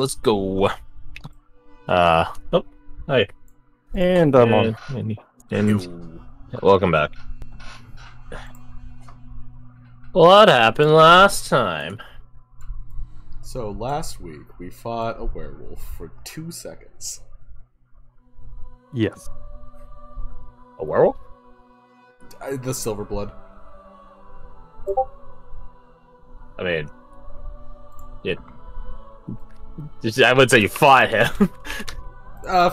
let's go. Oh, hi. And I'm on. And welcome back. What happened last time? So last week we fought a werewolf for 2 seconds. Yes. A werewolf? The silver blood. I mean, I would say you fought him.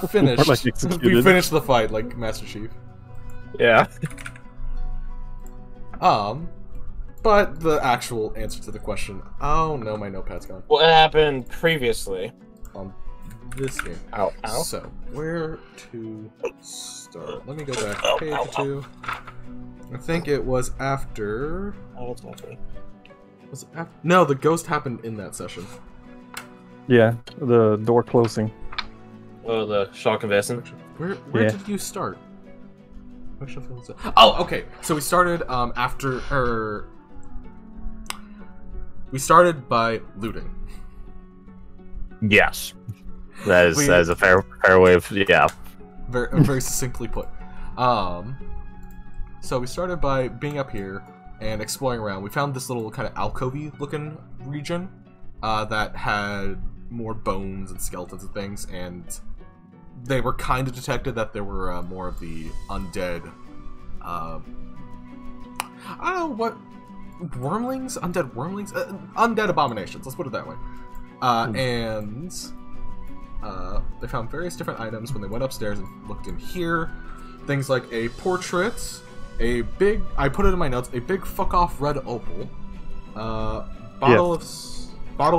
Finished. Like executed. We finished the fight like Master Chief. Yeah. But the actual answer to the question, oh no, my notepad's gone. What happened previously? On this game. Ow, ow. So, where to start? Let me go back to page 2. I think it was after... Oh, that's not good. Was it after? No, the ghost happened in that session. Yeah, the door closing. Oh, the shock investment. Where Yeah. did you start? Oh, okay. So we started we started by looting. Yes. That is a fair way of, yeah. Very succinctly put. So we started by being up here and exploring around. We found this little kind of alcove-y looking region that had more bones and skeletons and things, and they were kind of detected that there were more of the undead. I don't know what wormlings, undead wormlings, undead abominations. Let's put it that way. And they found various different items when they went upstairs and looked in here. Things like a portrait, a big, I put it in my notes, a big fuck off red opal, bottle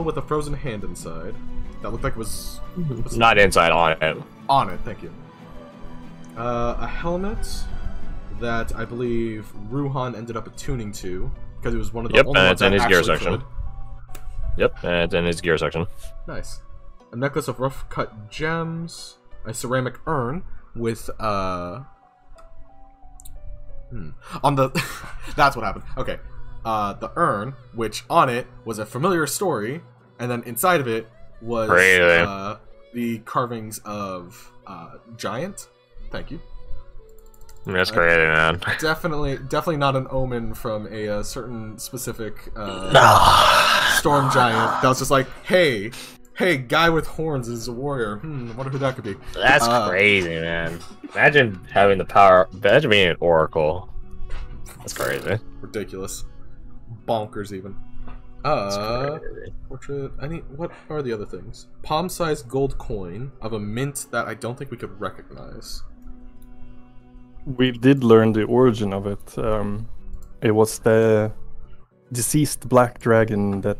with a frozen hand inside. That looked like it was Not inside, on it. on it. Thank you. A helmet that I believe Ruhan ended up attuning to because it was one of the only and ones it's in that his gear actually section. could. Yep, and it's in his gear section. Nice. A necklace of rough cut gems, a ceramic urn with on the that's what happened. Okay. The urn, which on it was a familiar story, and then inside of it was the carvings of giant. Thank you. That's crazy, man. Definitely not an omen from a certain specific storm giant that was just like, hey, guy with horns is a warrior. I wonder who that could be. That's crazy, man. Imagine having the power. Imagine being an oracle. That's crazy. Ridiculous. Bonkers, even. Portrait. What are the other things? Palm-sized gold coin of a mint that I don't think we could recognize. We did learn the origin of it. It was the deceased black dragon that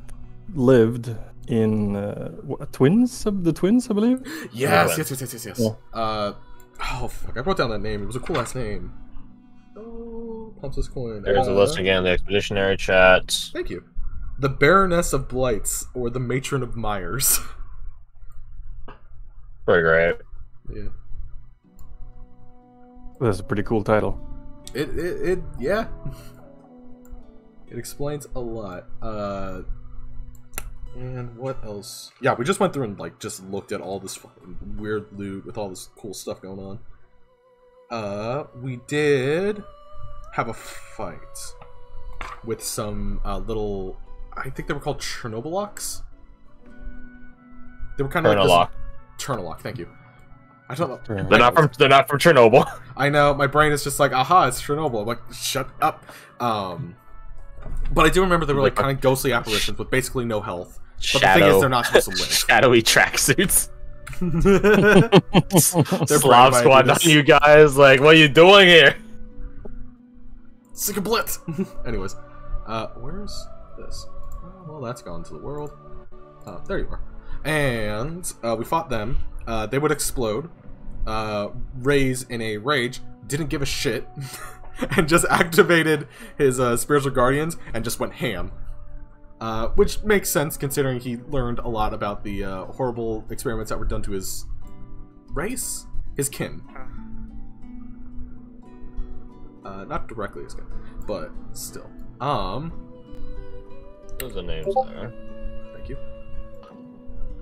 lived in the twins, I believe. Yes. Yeah. Oh fuck! I wrote down that name. It was a cool ass name. Oh, palm-sized coin. There's a list again. The expeditionary chat. Thank you. The Baroness of Blights, or the Matron of Myers. Pretty great. Yeah. That's a pretty cool title. Yeah. It explains a lot. And what else? Yeah, we just went through and like just looked at all this fucking weird loot with all this cool stuff going on. We did have a fight with some little, I think they were called Chernobylocks. They were kind of like Chernobylok, thank you. I don't know. They're not from Chernobyl. I know, my brain is just like, aha, it's Chernobyl. I'm like, shut up. But I do remember they were like kind of ghostly apparitions with basically no health. But the thing is, they're not supposed to live. Shadowy tracksuits. They're Slav squad on you guys. Like, what are you doing here? Sick of blitz. Anyways, where's this? Oh, well, that's gone to the world. There you are. And we fought them. They would explode. Raze, in a rage, didn't give a shit, and just activated his spiritual guardians and just went ham. Which makes sense considering he learned a lot about the horrible experiments that were done to his race, his kin. Not directly his kin, but still. Those are names there. Thank you.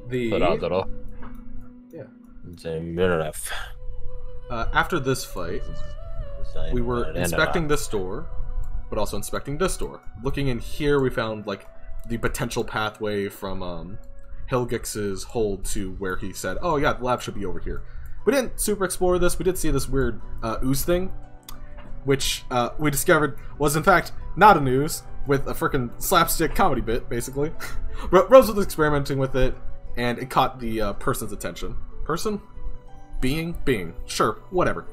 Però. Yeah. After this fight, we were inspecting this door, but also inspecting this door. Looking in here, we found like the potential pathway from Hilgix's hold to where he said, "Oh yeah, the lab should be over here." We didn't super explore this. We did see this weird ooze thing, which we discovered was in fact not an ooze, with a freaking slapstick comedy bit, basically. Rose was experimenting with it, and it caught the person's attention. Person? Being. Sure, whatever.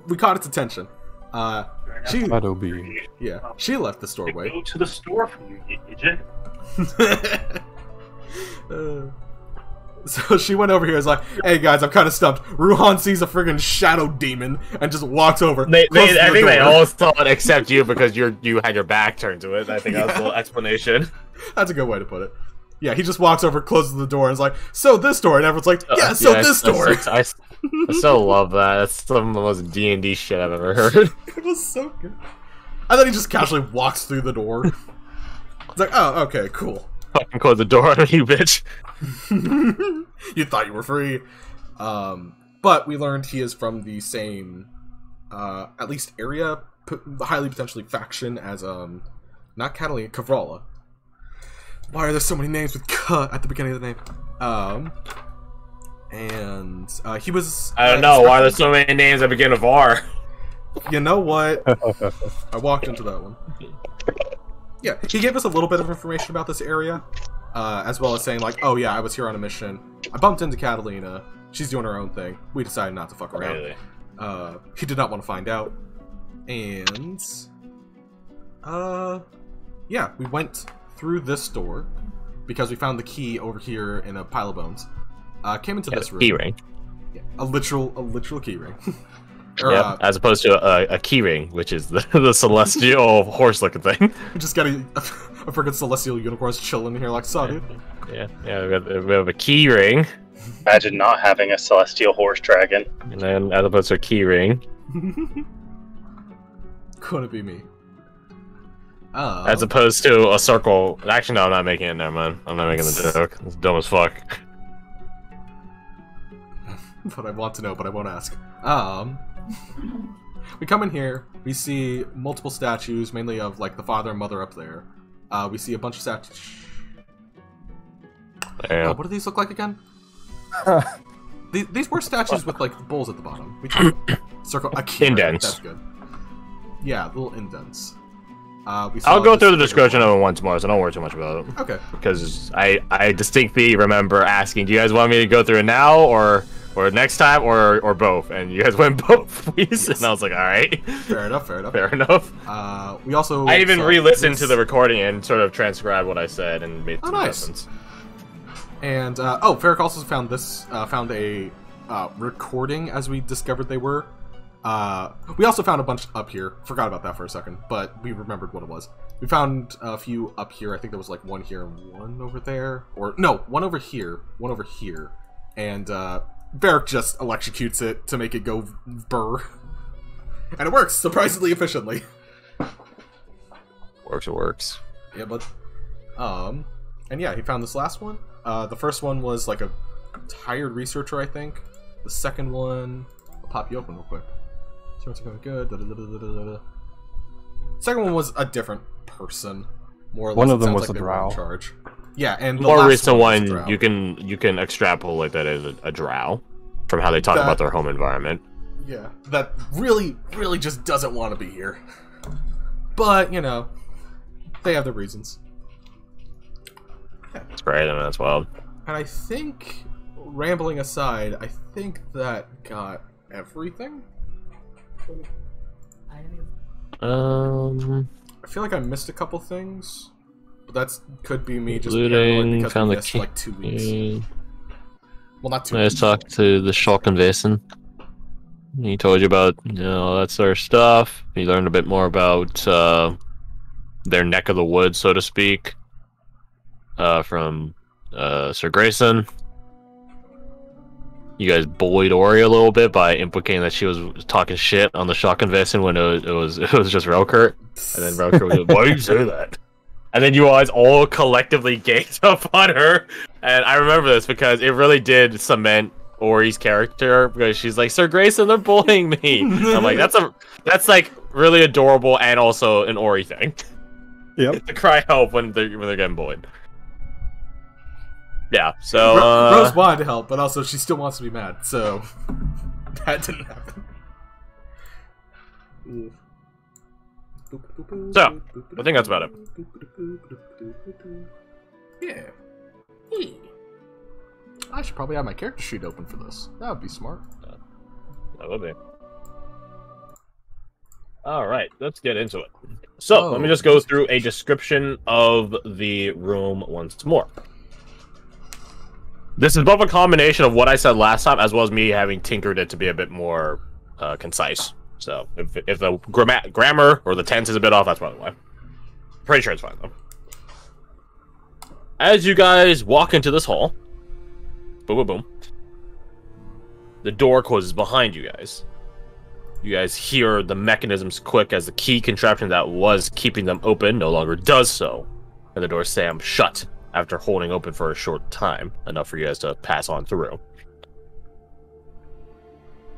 We caught its attention. Shadow being. Yeah, she left the doorway. Go to the store for you, idiot. So she went over here and was like, "Hey guys, I'm kind of stumped." Ruhan sees a friggin' shadow demon and just walks over. I think they all saw it except you because you had your back turned to it. I think that's the little explanation. That's a good way to put it. Yeah, he just walks over, closes the door, and is like, "So this door," and everyone's like, "Yeah, this door." I still love that. That's some of the most D&D shit I've ever heard. It was so good. And then he just casually walks through the door. It's like, "Oh, okay, cool." Fucking close the door on you, bitch. You thought you were free. But we learned he is from the same, at least area, highly potentially faction as, not Catalina, Kavrala. Why are there so many names with "K" at the beginning of the name? And he was... I don't know, why are there so many names that begin with R? You know what? I walked into that one. Yeah, he gave us a little bit of information about this area, as well as saying, like, "Oh yeah, I was here on a mission. I bumped into Catalina. She's doing her own thing. We decided not to fuck around." Really? He did not want to find out. And... yeah, we went through this door, because we found the key over here in a pile of bones. Came into this room. Key ring. Yeah, a literal key ring. Yeah, as opposed to a key ring, which is the celestial horse-looking thing. We just got a freaking celestial unicorns chilling here like, "Saw, dude." Yeah, we have a key ring. Imagine not having a celestial horse dragon. And then, as opposed to a key ring. Couldn't be me. As opposed to a circle. Actually, no, I'm not making it. Never mind. I'm not making the joke. It's dumb as fuck. But I want to know, but I won't ask. We come in here, we see multiple statues, mainly of like the father and mother up there. We see a bunch of statues. Damn. What do these look like again? These were statues with like bulls at the bottom. Circle a key. Indents. That's good. Yeah, little indents. I'll go through the description of it once more, so don't worry too much about it. Okay. Because I distinctly remember asking, "Do you guys want me to go through it now, or next time, or both?" And you guys went both, please. Yes. And I was like, "All right." Fair enough. Fair enough. We also. I even re-listened to the recording and sort of transcribed what I said and made some adjustments. And Ferric also found this. Found a recording, as we discovered they were. We also found a bunch up here. Forgot about that for a second, but we remembered what it was. We found a few up here. I think there was like one here and one over there. Or, no, one over here. One over here. And, Varric just electrocutes it to make it go burr. And it works, surprisingly efficiently. It works. Yeah, but, and yeah, he found this last one. The first one was like a tired researcher, I think. The second one, I'll pop you open real quick. Starts going good. Second one was a different person, more or less. One of them was was like a drow. in charge. Yeah, and the More last recent one one, you can extrapolate that as a drow from how they talk about their home environment. Yeah, that really just doesn't want to be here. But you know, they have their reasons. Yeah. That's great. I mean, that's wild. And I think, rambling aside, I think that got everything. I feel like I missed a couple things, but that could be me just paranoid because we missed like 2 weeks. Well, not 2 weeks. I talked to the Shulkin Basin. He told you about that sort of stuff. He learned a bit more about their neck of the woods, so to speak, from Sir Grayson. You guys bullied Ori a little bit by implicating that she was talking shit on the Shulkin Basin when it was just Relkurt. And then Relkurt was like, "Why do you say that?" And then you guys all collectively ganged up on her. And I remember this because it really did cement Ori's character, because she's like, Sir Grayson, they're bullying me. I'm like, that's like really adorable and also an Ori thing. Yep. To cry help when they're getting bullied. Yeah, so Rose wanted to help, but also she still wants to be mad, so that didn't happen. So, I think that's about it. Yeah. I should probably have my character sheet open for this. That would be smart. That would be. Alright, let's get into it. So, let me just go through a description of the room once more. This is both a combination of what I said last time, as well as me having tinkered it to be a bit more concise. So, if the grammar or the tense is a bit off, that's probably why. Pretty sure it's fine, though. As you guys walk into this hall, boom, boom, boom, the door closes behind you guys. You guys hear the mechanisms click as the key contraption that was keeping them open no longer does so, and the door slams shut after holding open for a short time, enough for you guys to pass on through.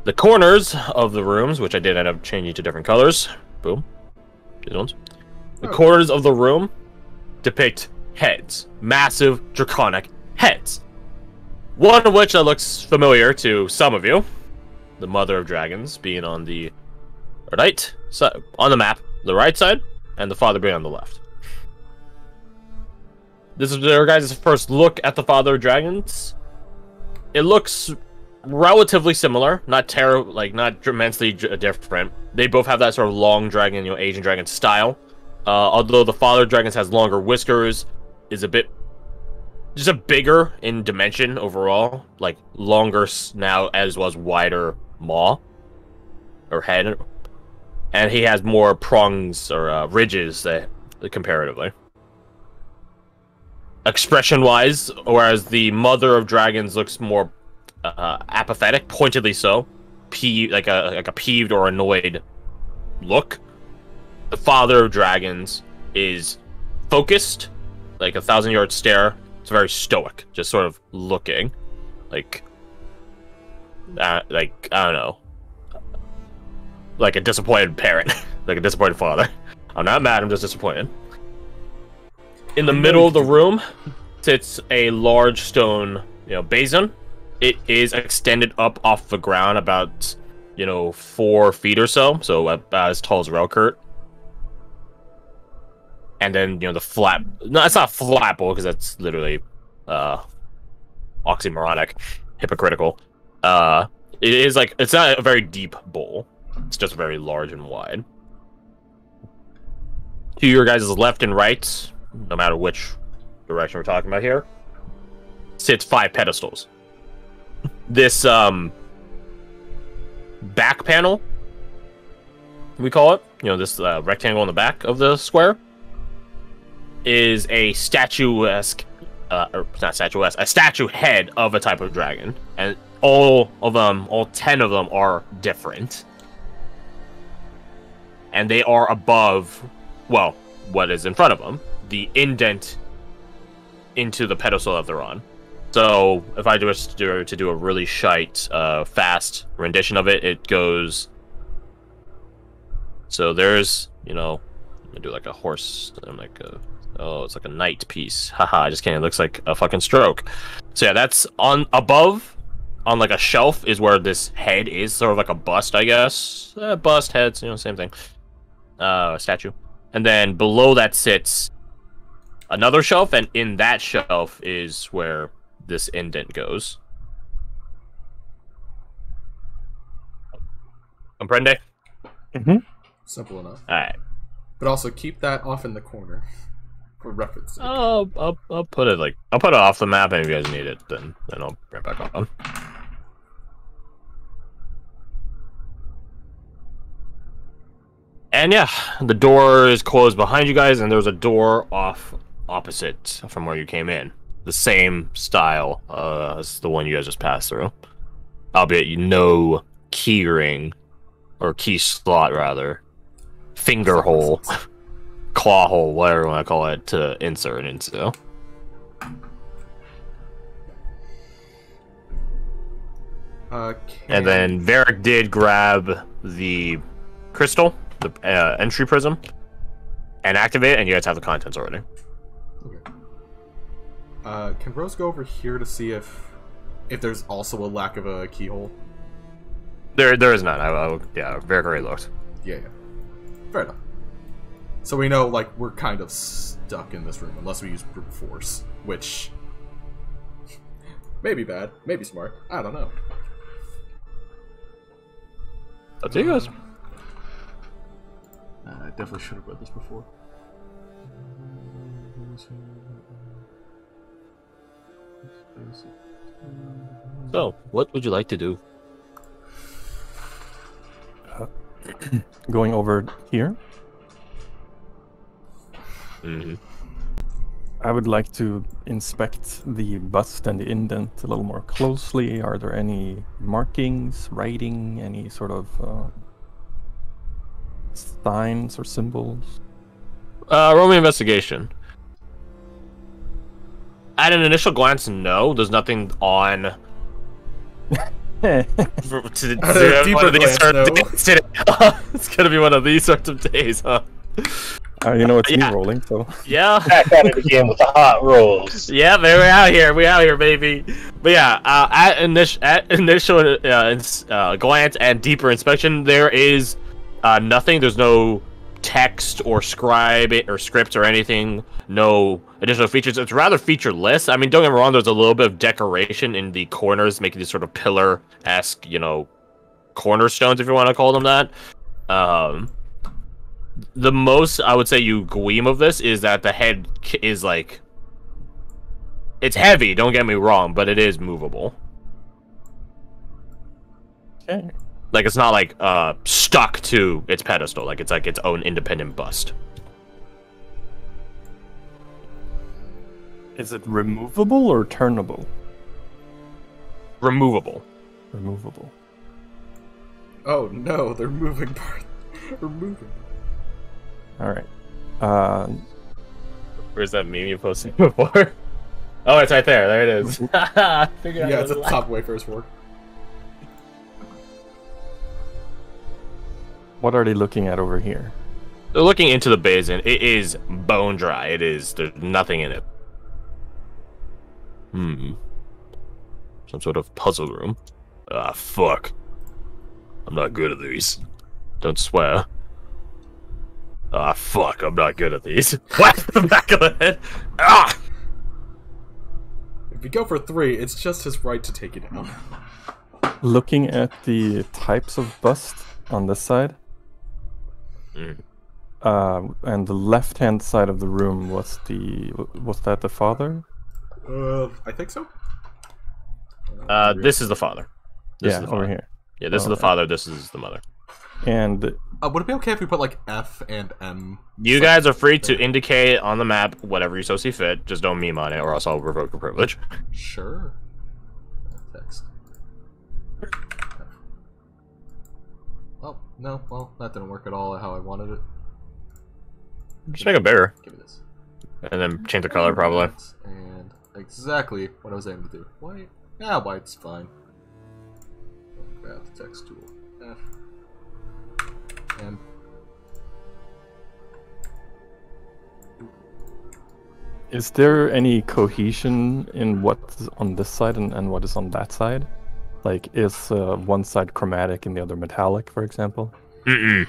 The corners of the rooms, which I did end up changing to different colors, boom, these ones. The corners of the room depict heads, massive draconic heads. One of which looks familiar to some of you. The Mother of Dragons being on the right side, on the map, the right side, and the Father being on the left. This is your guys' first look at the Father of Dragons. It looks relatively similar, not immensely different. They both have that sort of long dragon, Asian dragon style. Although the Father of Dragons has longer whiskers, is a bit just a bigger in dimension overall, like longer snout as well as wider maw or head, and he has more prongs or ridges comparatively. Expression-wise, whereas the Mother of Dragons looks more apathetic, pointedly so, like a peeved or annoyed look. The Father of Dragons is focused, like a 1,000-yard stare. It's very stoic, just sort of looking, like I don't know, like a disappointed parent, like a disappointed father. I'm not mad, I'm just disappointed. In the middle of the room sits a large stone, basin. It is extended up off the ground about, 4 feet or so, about as tall as Relkurt. And then, the flat... No, it's not flat bowl, because that's literally oxymoronic, hypocritical. It is like... It's not a very deep bowl. It's just very large and wide. To your guys' left and right, no matter which direction we're talking about here, sits 5 pedestals. This, back panel, we call it, this rectangle in the back of the square, is a statuesque, or not statuesque, a statue head of a type of dragon. And all 10 of them are different. And they are above, well, what is in front of them, the indent into the pedestal that they're on. So, if I was to do a really shite, fast rendition of it, it goes... So there's, I'm gonna do like a horse, and like a... Oh, it's like a knight piece. Haha, I just can't. It looks like a fucking stroke. So yeah, that's above, on like a shelf, is where this head is. Sort of like a bust, I guess. Bust, heads, same thing. Statue. And then below that sits another shelf, and in that shelf is where this indent goes. Comprende? Mm-hmm. Simple enough. Alright. But also keep that off in the corner. For reference sake. I'll put it I'll put it off the map, and if you guys need it, then I'll bring it back on. And yeah, the door is closed behind you guys, and there's a door opposite from where you came in. The same style as the one you guys just passed through. Albeit no key ring, or key slot rather. Finger hole. claw hole, whatever you want to call it, to insert into. And then Varric did grab the crystal, the entry prism, and activate it, and you guys have the contents already. Okay. Can Rose go over here to see if there's also a lack of a keyhole? There is none. Yeah, Varric already looked. Yeah. Fair enough. So we know, like, we're kind of stuck in this room unless we use brute force, which may be bad, may be smart. I don't know. Up to you guys. I definitely should have read this before. So, what would you like to do? Going over here. Mm-hmm. I would like to inspect the bust and the indent a little more closely. Are there any markings, writing, any sort of signs or symbols? Roll me investigation. At an initial glance, no. There's nothing on. It's gonna be one of these sorts of days, huh? You know, it's Yeah. me rolling, so. Yeah. Back at it again with the hot rolls. Yeah, man, we out here, baby. But yeah, at initial glance and deeper inspection, there is nothing. There's no text or script or anything. No additional features. It's rather featureless. I mean, don't get me wrong. There's a little bit of decoration in the corners, making these sort of pillar-esque, cornerstones, if you want to call them that. The most I would say you gleam of this is that the head is like, it's heavy, don't get me wrong, but it is movable. Okay. Like, it's not like stuck to its pedestal, like it's its own independent bust. Is it removable or turnable? Removable. Removable. Oh no, they're moving part. They're moving. Alright. Where's that meme you posted before? Oh, it's right there. There it is. Yeah, it's at the top way first floor. What are they looking at over here? They're looking into the basin. It is bone dry. There's nothing in it. Some sort of puzzle room. Ah, fuck. I'm not good at these. Don't swear. Ah, fuck, I'm not good at these. Whack the back of the head. Ah! If we go for 3, it's just his right to take it down. Looking at the types of bust on this side, and the left-hand side of the room was that the father? I think so. This is the father. This Yeah, is the over father. here. Yeah, this is the father, this is the mother. And would it be okay if we put like F and M? You guys are free to indicate on the map whatever you so see fit. Just don't meme on it, or else I'll revoke your privilege. Sure. Text. Oh, no, well, that didn't work at all how I wanted it. Just make it bigger, Give me this. and then change the color probably. And exactly what I was aiming to do. White? Yeah, white's fine. Grab the text tool. F. And is there any cohesion in what's on this side and what is on that side? Like, is one side chromatic and the other metallic, for example? They're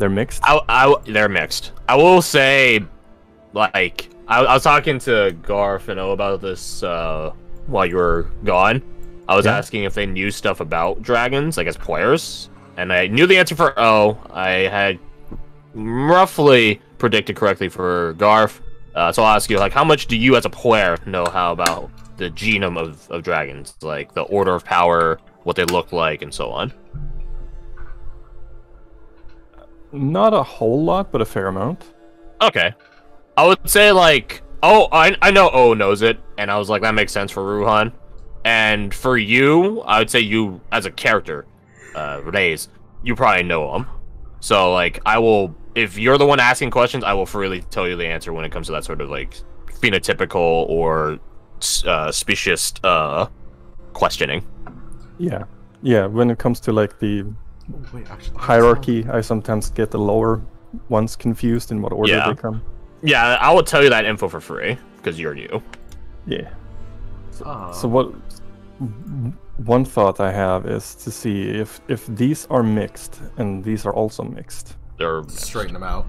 mixed? They're mixed. I will say, like, I was talking to Garth and O about this while you were gone. I was asking if they knew stuff about dragons, like as players, and I knew the answer for O. I had roughly predicted correctly for Garth. So I'll ask you, like, how much do you as a player know about the genome of dragons? Like, the order of power, what they look like, and so on? Not a whole lot, but a fair amount. Okay. I would say, like, I know O knows it, and I was like, that makes sense for Ruhan. And for you, I would say you, as a character, Reyes, you probably know him. So, like, I will if you're the one asking questions, I will freely tell you the answer when it comes to that sort of like phenotypical or specious questioning. Yeah, yeah. When it comes to like the Oh, wait, actually, hierarchy, I sometimes get the lower ones confused in what order Yeah. they come. Yeah, I will tell you that info for free because you're you. Yeah. So what? One thought I have is to see if these are mixed and these are also mixed. They're straighten them out.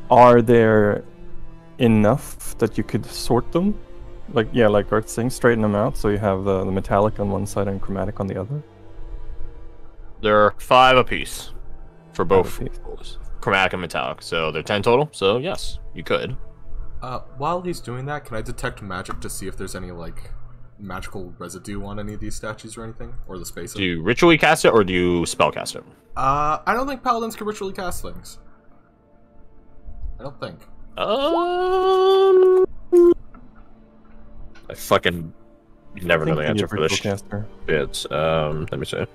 Are there enough that you could sort them? Like like Garth's saying, straighten them out so you have the metallic on one side and chromatic on the other. There are 5 apiece for both 5 apiece. chromatic and metallic, so they're 10 total. So yes, you could. While he's doing that, can I detect magic to see if there's any like magical residue on any of these statues or anything, or the space? Do you ritually cast it or do you spell cast it? I don't think paladins can ritually cast things. I don't think. I fucking never know the answer for this Caster. shit. Let me see.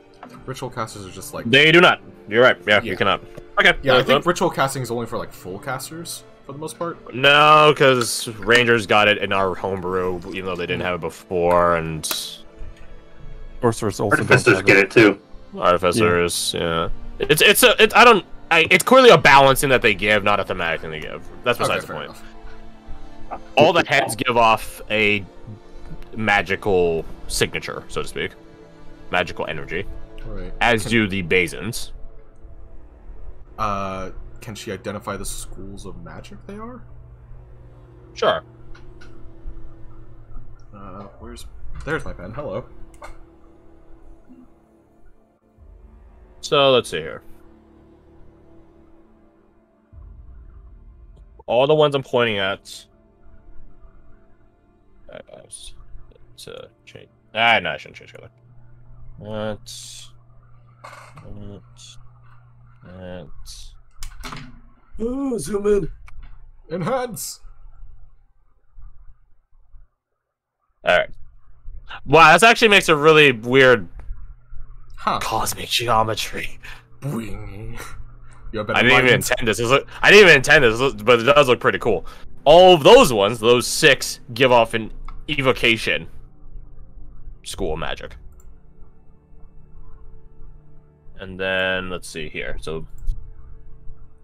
Ritual casters are just like They do not. You're right. Yeah, you cannot. Okay. yeah. I think ritual casting is only for like full casters for the most part. No, because Rangers got it in our homebrew, even though they didn't have it before, and Sorcerers also Artificers get it too. Artificers. Yeah. It's clearly a balancing that they give, not a thematic thing they give. That's besides the fair point. enough. All the heads give off a magical signature, so to speak, magical energy, Right. as do the Basins. Can she identify the schools of magic they are? Sure. There's my pen. Hello. So let's see here. All the ones I'm pointing at. To change. No, I shouldn't change color. Zoom in. Enhance. All right. Wow, this actually makes a really weird Huh. cosmic geometry. Boing. You have better I didn't even minds. intend this. I didn't even intend this, but it does look pretty cool. All of those ones, those 6, give off an evocation school of magic. And then let's see here. So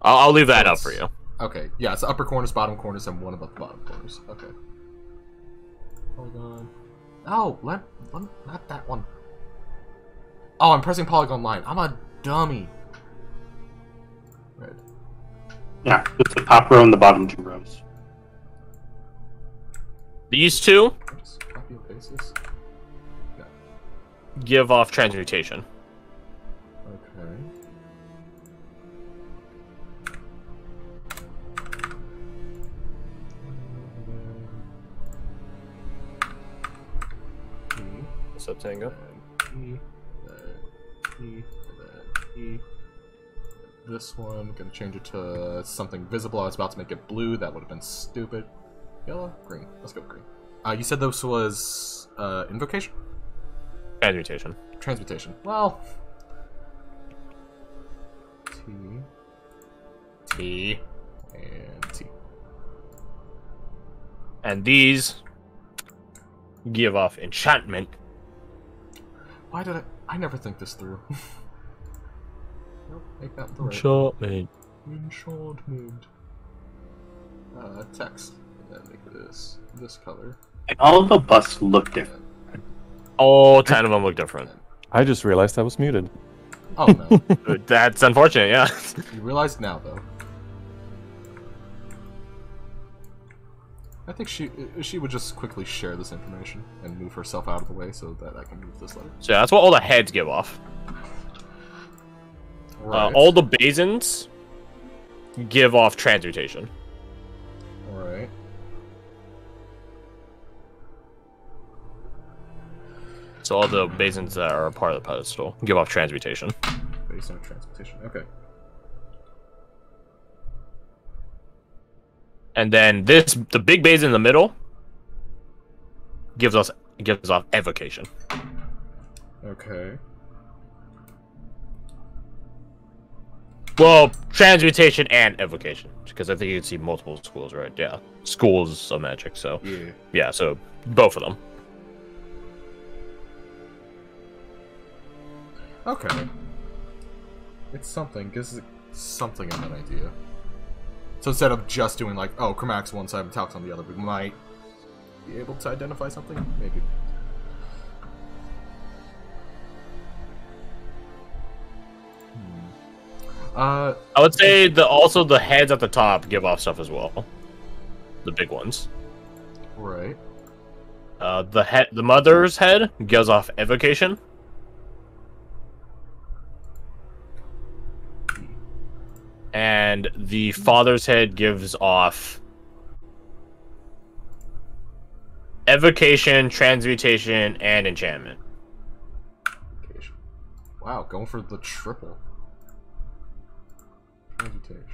I'll leave that up for you. Okay. Yeah, it's upper corners, bottom corners, and one above the bottom corners. Okay. Polygon. Oh, not that one. Oh, I'm pressing polygon line. I'm a dummy. Red. Yeah, it's the top row and the bottom 2 rows. These 2 Oops, copy and paste this. No. give off transmutation. Okay. What's up, Tango? This one, gonna change it to something visible. I was about to make it blue. That would have been stupid. Yellow, green. Let's go with green. You said this was invocation? Transmutation. Transmutation. Well, T, and T. And these give off enchantment. Why did I never think this through. Nope, make that the right. Enchantment. Enchantment. Text. And then make this color. And all of the busts look different. All 10 of them look different. I just realized I was muted. Oh no. That's unfortunate, yeah. You realize now though. I think she would just quickly share this information and move herself out of the way so that I can move this letter. So yeah, that's what all the heads give off. Right. All the Basins give off transmutation. Alright. So all the Basins that are a part of the pedestal give off transmutation. Based on transmutation. Okay. And then the big Basin in the middle gives off evocation. Okay. Well, transmutation and evocation, because I think you can see multiple schools, right? Yeah, schools of magic. So yeah, so both of them. Okay. It's something. Gives it something of an idea. So instead of just doing like, oh, Chromatic's one side, Metallic's on the other, we might be able to identify something? Maybe. I would say also the heads at the top give off stuff as well. The big ones. Right. The mother's head gives off evocation. And the father's head gives off evocation, transmutation, and enchantment. Wow, going for the triple. Transmutation.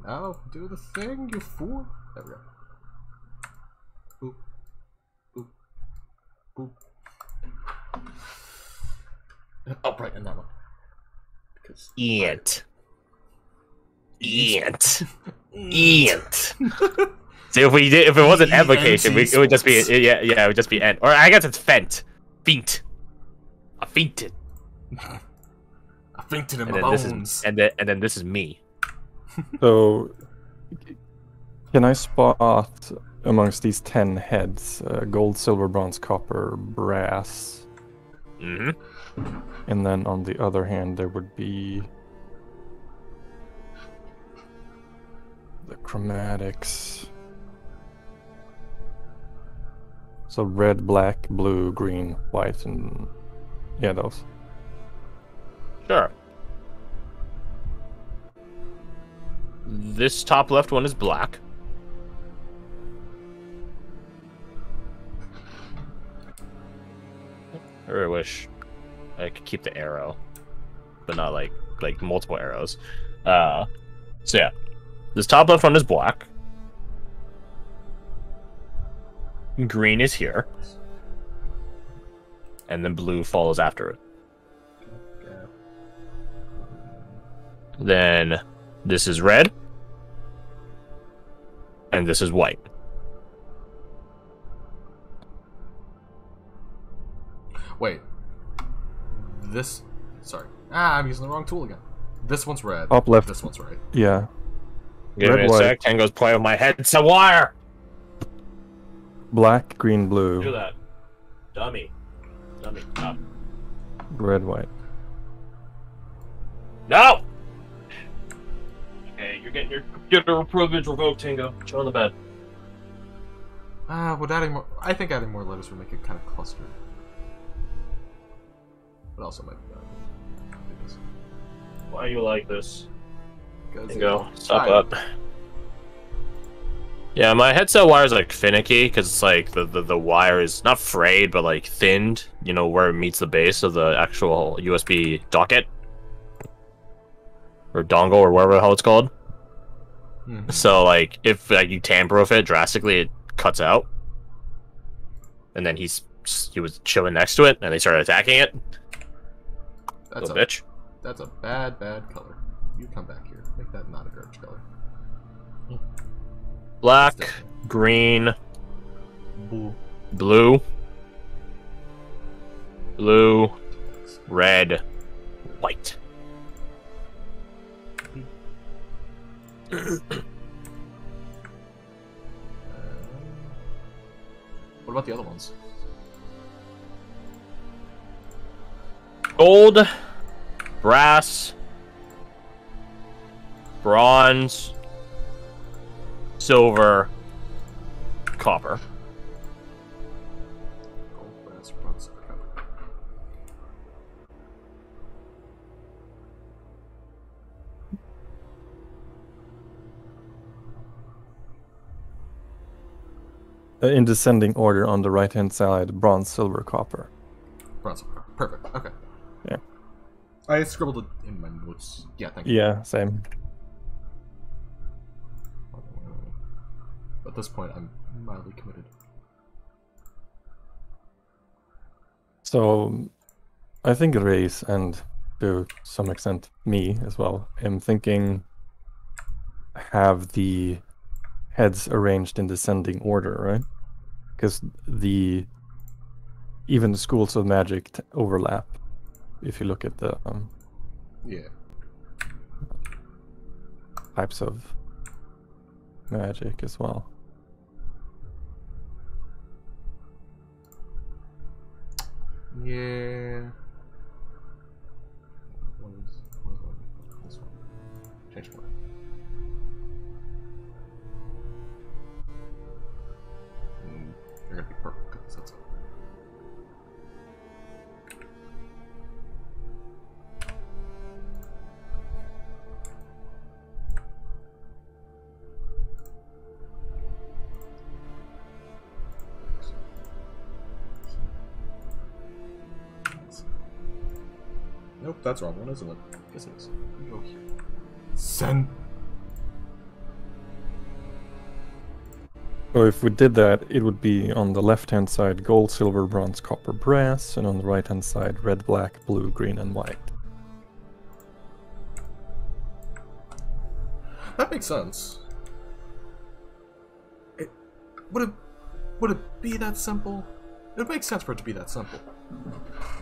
Now do the thing, you fool. There we go. Boop. Boop. Boop. Upright in that one. Because Ant. See, if it wasn't evocation, it would just be it would just be ent. Or I guess it's fent. Feint. I feinted. I feinted in my bones. And then this is me. So, can I spot amongst these 10 heads gold, silver, bronze, copper, brass? Mm-hmm. And then on the other hand, there would be the chromatics. So red, black, blue, green, white, and yeah, those. Sure. This top left one is black. I really wish I could keep the arrow, but not like multiple arrows. So yeah, this top left one is black. Green is here, and then blue follows after it. Then this is red, and this is white. Wait. This... Sorry. I'm using the wrong tool again. This one's red. Up left. This one's right. Yeah. Give me a sec. Tango's playing with my head. It's a wire! Black, green, blue. Do that. Dummy. Dummy. Stop. Red, white. No! Okay, you're getting your computer privilege revoked, Tango. Chill on the bed. Would adding more... I think adding more letters would make it kind of clustered. But also might be bad. Why are you like this? Because Tango, stop up. Yeah, my headset wire is like finicky because it's like the wire is not frayed but like thinned, you know, where it meets the base of the actual USB docket or dongle or whatever the hell it's called. Mm-hmm. So like if like you tamper with it drastically, it cuts out. And then he was chilling next to it and they started attacking it. That's Little bitch. That's a bad color. You come back here. Make that not a garbage color. Black, green, Blue. Blue, red, white. What about the other ones? Gold, brass, bronze, silver, copper. Gold, brass, bronze, copper. In descending order on the right-hand side, bronze, silver, copper. Bronze, silver. Perfect. Okay. Yeah. I scribbled it in my notes. Yeah, thank you. Yeah, same. At this point, I'm mildly committed. So, I think Reis, and to some extent me as well, am thinking have the heads arranged in descending order, right? Because even the schools of magic overlap. If you look at the Yeah. types of magic as well. Yeah. What is this one? Change one. You're gonna be perfect because that's it. Nope, that's wrong one, isn't it? Yes, it is. Go here. Send. So if we did that, it would be on the left-hand side gold, silver, bronze, copper, brass, and on the right-hand side red, black, blue, green, and white. That makes sense. Would it be that simple? It would make sense for it to be that simple.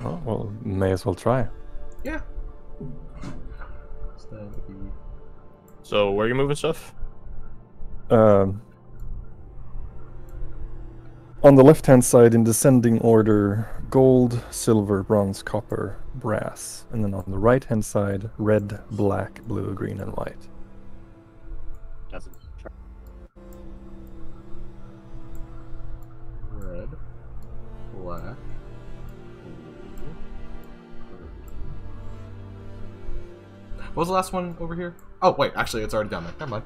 Oh, well, may as well try. Yeah. So that would be... So where are you moving stuff? On the left-hand side, in descending order, gold, silver, bronze, copper, brass. And then on the right-hand side, red, black, blue, green, and white. Doesn't. Red, black, blue. What was the last one over here? Oh, wait, actually, it's already down there. Never mind.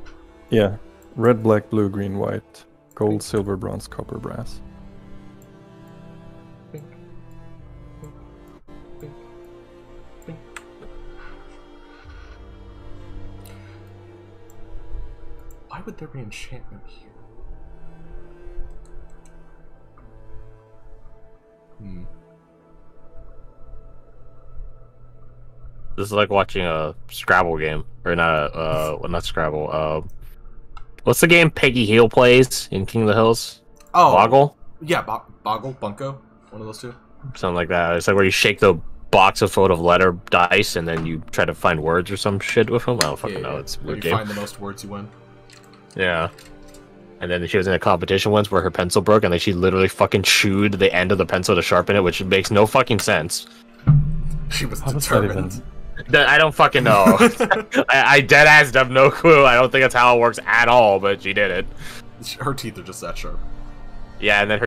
Yeah, red, black, blue, green, white. Gold, silver, bronze, copper, brass. Pink. Pink. Pink. Pink. Why would there be enchantment here? This is like watching a Scrabble game, or not well, not Scrabble. What's the game Peggy Heel plays in King of the Hills? Oh, Boggle? Yeah, Boggle, Bunko, one of those two. Something like that. It's like where you shake the box of full of letter dice and then you try to find words or some shit with them. I don't fucking know. It's a When weird you game. find the most words, you win. Yeah. And then she was in a competition once where her pencil broke and then she literally fucking chewed the end of the pencil to sharpen it, which makes no fucking sense. She was How does that determined. even... I don't fucking know. I dead ass have no clue. I don't think that's how it works at all, but she did it. Her teeth are just that sharp. Yeah, and then her